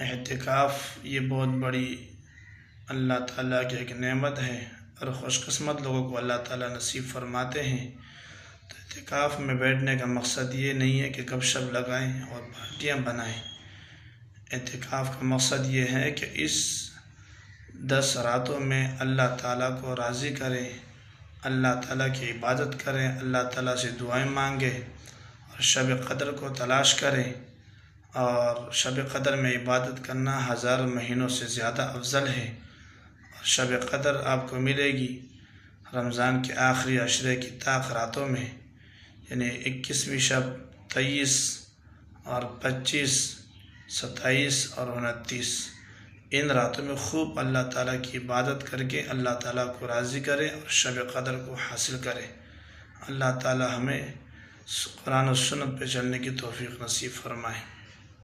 एहतिकाफ़ ये बहुत बड़ी अल्लाह ताला की एक नेमत है और ख़ुशकिस्मत लोगों को अल्लाह ताला नसीब फरमाते हैं। तो एहतिकाफ़ में बैठने का मकसद ये नहीं है कि गपशप लगाएं और पार्टियाँ बनाएं। एहतिकाफ़ का मकसद ये है कि इस 10 रातों में अल्लाह ताला को राज़ी करें, अल्लाह ताला की इबादत करें, अल्लाह ताला से दुआएं मांगें और शब क़द्र को तलाश करें। और शब क़द्र में इबादत करना 1000 महीनों से ज़्यादा अफजल है। और शब क़द्र आपको मिलेगी रमज़ान के आखिरी अशरे की ताक रातों में, यानी 21वीं शब, 23 और 25, 27 और 29। इन रातों में खूब अल्लाह ताला की इबादत करके अल्लाह ताला को राज़ी करें और शब क़द्र को हासिल करें। अल्लाह ताला हमें कुरान और सुन्नत पे चलने की तौफ़ीक़ नसीब फरमाए।